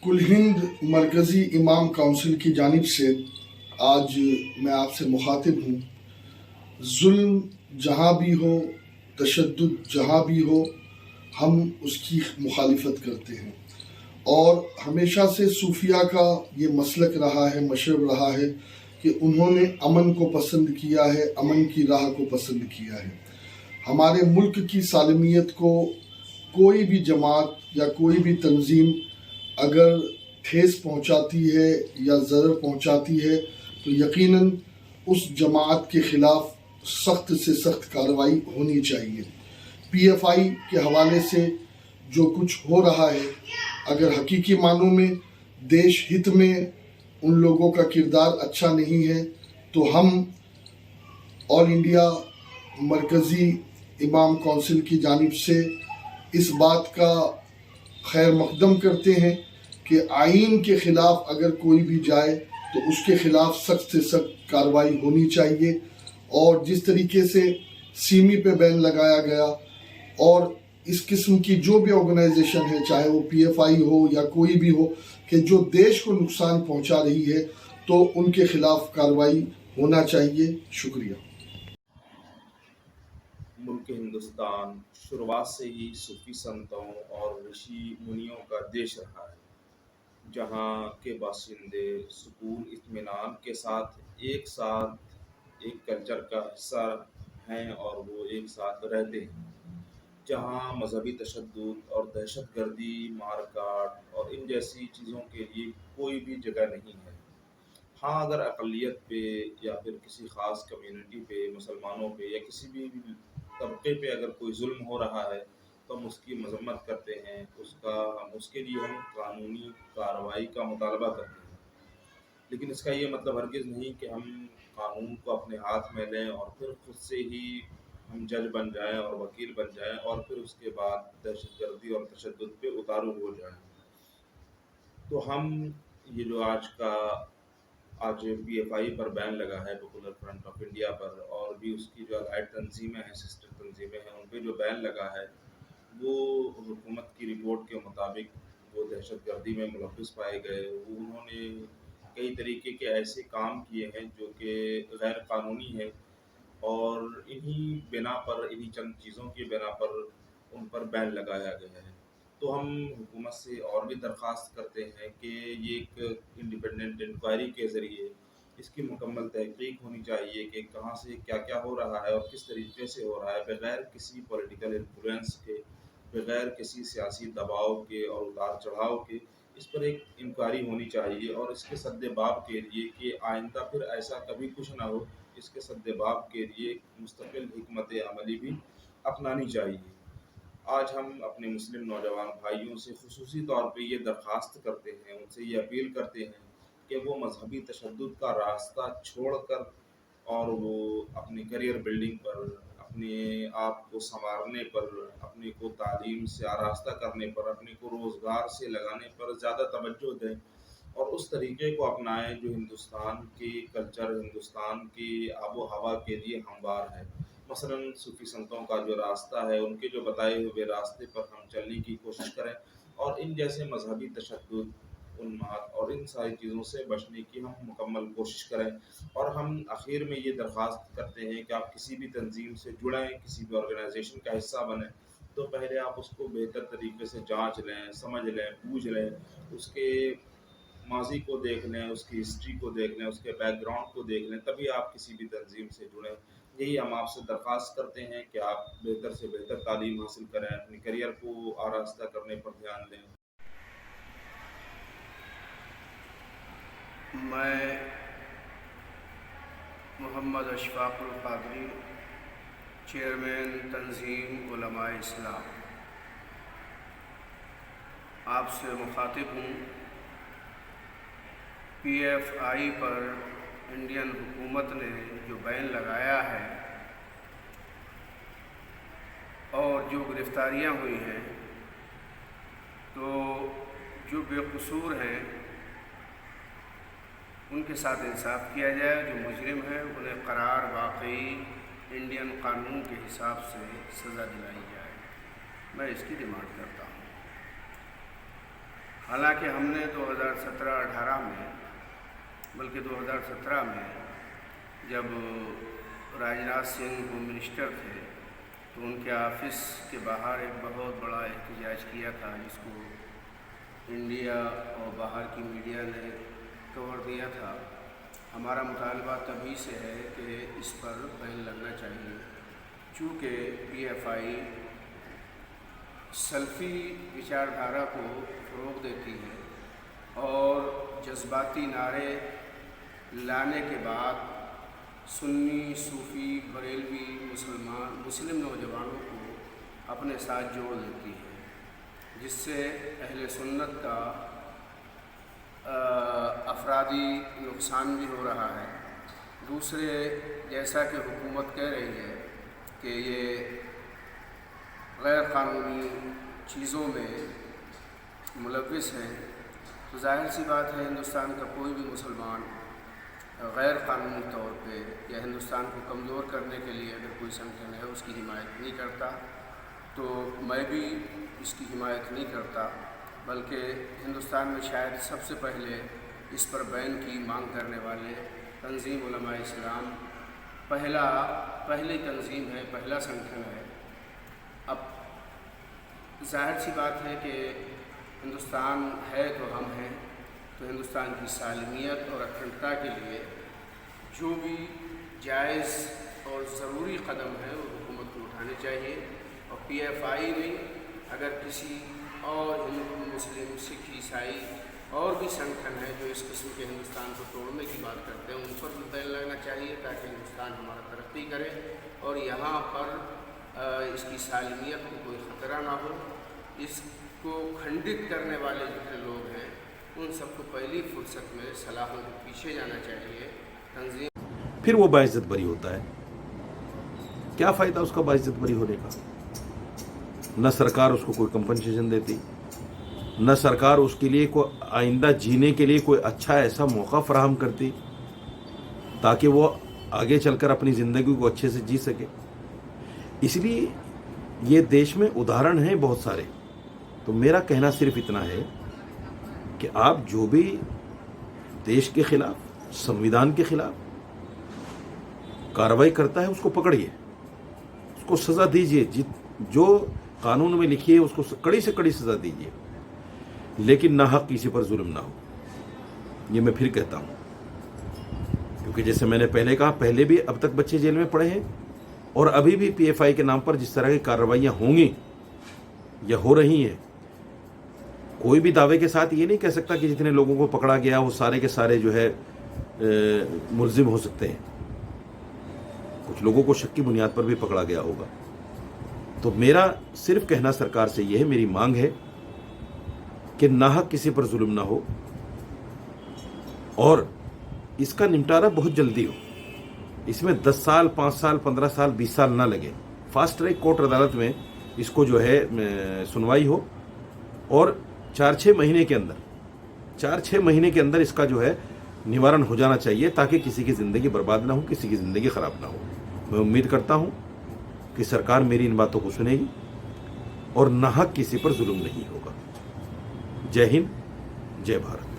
कुल हिंद मरकज़ी इमाम काउंसिल की जानिब से आज मैं आपसे मुखातिब हूँ। जुल्म जहाँ भी हो, तशद्दुद जहाँ भी हो, हम उसकी मुखालिफत करते हैं और हमेशा से सूफिया का ये मसलक रहा है, मशरब रहा है कि उन्होंने अमन को पसंद किया है, अमन की राह को पसंद किया है। हमारे मुल्क की सालमियत को कोई भी जमात या कोई भी तंजीम अगर ठेस पहुंचाती है या ज़रर पहुंचाती है तो यकीनन उस जमात के ख़िलाफ़ सख्त से सख्त कार्रवाई होनी चाहिए। PFI के हवाले से जो कुछ हो रहा है, अगर हकीकी मानों में देश हित में उन लोगों का किरदार अच्छा नहीं है तो हम ऑल इंडिया मरकज़ी इमाम काउंसिल की जानिब से इस बात का खैर मकदम करते हैं कि आइन के ख़िलाफ़ अगर कोई भी जाए तो उसके ख़िलाफ़ सख्त से सख्त कार्रवाई होनी चाहिए। और जिस तरीके से सीमी पे बैन लगाया गया और इस किस्म की जो भी ऑर्गेनाइजेशन है, चाहे वो PFI हो या कोई भी हो, कि जो देश को नुकसान पहुंचा रही है तो उनके ख़िलाफ़ कार्रवाई होना चाहिए। शुक्रिया। मुल्क हिंदुस्तान शुरुआत से ही सूफी संतों और ऋषि मुनियों का देश रहा है, जहाँ के बाशिंदे सुकून इत्मीनान के साथ एक कल्चर का हिस्सा हैं और वो एक साथ रहते हैं, जहाँ मजहबी तशद्दुद और दहशतगर्दी, मारकाट और इन जैसी चीज़ों के लिए कोई भी जगह नहीं है। हाँ, अगर अक़लियत पे या फिर किसी ख़ास कम्युनिटी पे, मुसलमानों पे या किसी भी तबके पे अगर कोई जुल्म हो रहा है तो हम उसकी मजम्मत करते हैं, उसके लिए हम कानूनी कार्रवाई का मुतालबा करते हैं। लेकिन इसका ये मतलब हरगिज़ नहीं कि हम कानून को अपने हाथ में लें और फिर खुद से ही हम जज बन जाएं और वकील बन जाएं और फिर उसके बाद दहशतगर्दी और तशद्दुद पे उतारू हो जाएं। तो हम ये जो आज PFI पर बैन लगा है, पॉपुलर फ्रंट ऑफ इंडिया पर, और भी उसकी जो अलाइड तंजीमें हैं, सिस्टर तंजीमें हैं, उन पर जो बैन लगा है वो हुकूमत की रिपोर्ट के मुताबिक वो दहशतगर्दी में मुलव्वस पाए गए। उन्होंने कई तरीके के ऐसे काम किए हैं जो कि गैर कानूनी है और इन्हीं चंद चीज़ों की बिना पर उन पर बैन लगाया गया है। तो हम हुकूमत से और भी दरख्वास्त करते हैं कि ये एक इंडिपेंडेंट इंक्वायरी के ज़रिए इसकी मुकम्मल तहकीक होनी चाहिए कि कहाँ से क्या क्या हो रहा है और किस तरीके से हो रहा है, बग़ैर किसी पॉलिटिकल इन्फ्लुएंस के, बग़ैर किसी सियासी दबाव के और उतार चढ़ाव के इस पर एक इंक्वायरी होनी चाहिए। और इसके सद्देबाब के लिए कि आइंदा फिर ऐसा कभी कुछ ना हो, इसके सद्देबाब के लिए मुस्तकिल हिकमत अमली भी अपनानी चाहिए। आज हम अपने मुस्लिम नौजवान भाइयों से खुसूसी तौर पे ये दरख्वास्त करते हैं, उनसे ये अपील करते हैं कि वो मजहबी तशद्दुद का रास्ता छोड़कर और वो अपनी करियर बिल्डिंग पर, अपने आप को संवारने पर, अपने को तालीम से आरास्ता करने पर, अपने को रोज़गार से लगाने पर ज़्यादा तवज्जो दें और उस तरीके को अपनाएं जो हिंदुस्तान के कल्चर, हिंदुस्तान की आबो हवा के लिए हमवार है। मसलन सूफ़ी संतों का जो रास्ता है, उनके जो बताए हुए रास्ते पर हम चलने की कोशिश करें और इन जैसे मजहबी तशद्दुद, उन्माद और इन सारी चीज़ों से बचने की हम मुकम्मल कोशिश करें। और हम आखिर में ये दरख्वास्त करते हैं कि आप किसी भी तंजीम से जुड़ें, किसी भी ऑर्गेनाइजेशन का हिस्सा बनें तो पहले आप उसको बेहतर तरीके से जांच लें, समझ लें, बूझ लें, उसके माजी को देख लें, उसकी हिस्ट्री को देख लें, उसके बैकग्राउंड को देख लें, तभी आप किसी भी तंजीम से जुड़ें। यही हम आपसे दरख्वास्त करते हैं कि आप बेहतर से बेहतर तालीम हासिल करें, अपनी करियर को आरास्ता करने पर ध्यान दें। मैं मोहम्मद अशफाकुल क़ादरी, चेयरमैन तंजीम उलमाए इस्लाम, आपसे मुखातिब हूँ। PFI पर इंडियन हुकूमत ने जो बैन लगाया है और जो गिरफ़्तारियाँ हुई हैं, तो जो बेकसूर हैं उनके साथ इंसाफ किया जाए, जो मुजरिम हैं उन्हें करार वाकई इंडियन कानून के हिसाब से सज़ा दिलाई जाए। मैं इसकी डिमांड करता हूँ। हालांकि हमने 2017-18 में, बल्कि 2017 में जब राजनाथ सिंह होम मिनिस्टर थे तो उनके ऑफिस के बाहर एक बहुत बड़ा एहतजाज किया था, जिसको इंडिया और बाहर की मीडिया ने कवर दिया था। हमारा मुतालबा तभी से है कि इस पर बैन लगना चाहिए, चूँकि PFI सल्फ़ी विचारधारा को फ़रोग़ देती है और जज्बाती नारे लाने के बाद सुन्नी, सूफ़ी, बरेलवी, मुस्लिम नौजवानों को अपने साथ जोड़ देती है, जिससे अहले सुन्नत का अफरादी नुकसान भी हो रहा है। दूसरे, जैसा कि हुकूमत कह रही है कि ये गैर क़ानूनी चीज़ों में मुलव्विस हैं, तो ज़ाहिर सी बात है हिंदुस्तान का कोई भी मुसलमान गैर क़ानूनी तौर पे या हिंदुस्तान को कमज़ोर करने के लिए अगर कोई संगठन है उसकी हिमायत नहीं करता, तो मैं भी इसकी हिमायत नहीं करता, बल्कि हिंदुस्तान में शायद सबसे पहले इस पर बैन की मांग करने वाले तंज़ीम उलमा इस्लाम पहली तंज़ीम है, पहला संगठन है। अब ज़ाहिर सी बात है कि हिंदुस्तान है तो हम हैं, तो हिंदुस्तान की सालमियत और अखंडता के लिए जो भी जायज़ और ज़रूरी कदम है वो हुकूमत को उठाने चाहिए। और PFI नहीं, अगर किसी और हिंदू, मुस्लिम, सिख, ईसाई और भी संगठन है जो इस किस्म के हिंदुस्तान को तोड़ने की बात करते हैं, उन पर भी बैन लगना चाहिए, ताकि हिंदुस्तान हमारा तरक्की करे और यहाँ पर इसकी सालमियत को कोई ख़तरा ना हो। इसको खंडित करने वाले जितने लोग हैं उन सबको पहली फुर्सत में सलाहों के पीछे जाना चाहिए। तंजीम फिर वो बाइज्जत बरी होता है। क्या फ़ायदा उसका बाइज्जत बरी होने का? न सरकार उसको कोई कंपनसेशन देती, न सरकार उसके लिए कोई आइंदा जीने के लिए कोई अच्छा ऐसा मौका फराहम करती ताकि वो आगे चलकर अपनी ज़िंदगी को अच्छे से जी सके। इसलिए ये देश में उदाहरण हैं बहुत सारे। तो मेरा कहना सिर्फ इतना है कि आप जो भी देश के खिलाफ, संविधान के खिलाफ कार्रवाई करता है उसको पकड़िए, उसको सज़ा दीजिए, जो कानून में लिखी है उसको कड़ी से कड़ी सज़ा दीजिए, लेकिन ना हक किसी पर जुल्म ना हो। ये मैं फिर कहता हूँ, क्योंकि जैसे मैंने पहले कहा, पहले भी अब तक बच्चे जेल में पड़े हैं और अभी भी PFI के नाम पर जिस तरह की कार्रवाइयाँ होंगी या हो रही हैं, कोई भी दावे के साथ ये नहीं कह सकता कि जितने लोगों को पकड़ा गया वो सारे के सारे जो है मुलजिम हो सकते हैं। कुछ लोगों को शक की बुनियाद पर भी पकड़ा गया होगा। तो मेरा सिर्फ कहना सरकार से यह है, मेरी मांग है कि नाहक किसी पर जुल्म ना हो और इसका निपटारा बहुत जल्दी हो। इसमें 10 साल, 5 साल, 15 साल, 20 साल ना लगे। फास्ट ट्रैक कोर्ट अदालत में इसको जो है सुनवाई हो और 4-6 महीने के अंदर इसका जो है निवारण हो जाना चाहिए, ताकि किसी की ज़िंदगी बर्बाद ना हो, किसी की ज़िंदगी ख़राब ना हो। मैं उम्मीद करता हूँ कि सरकार मेरी इन बातों को सुनेगी और नाहक किसी पर जुल्म नहीं होगा। जय हिंद, जय भारत।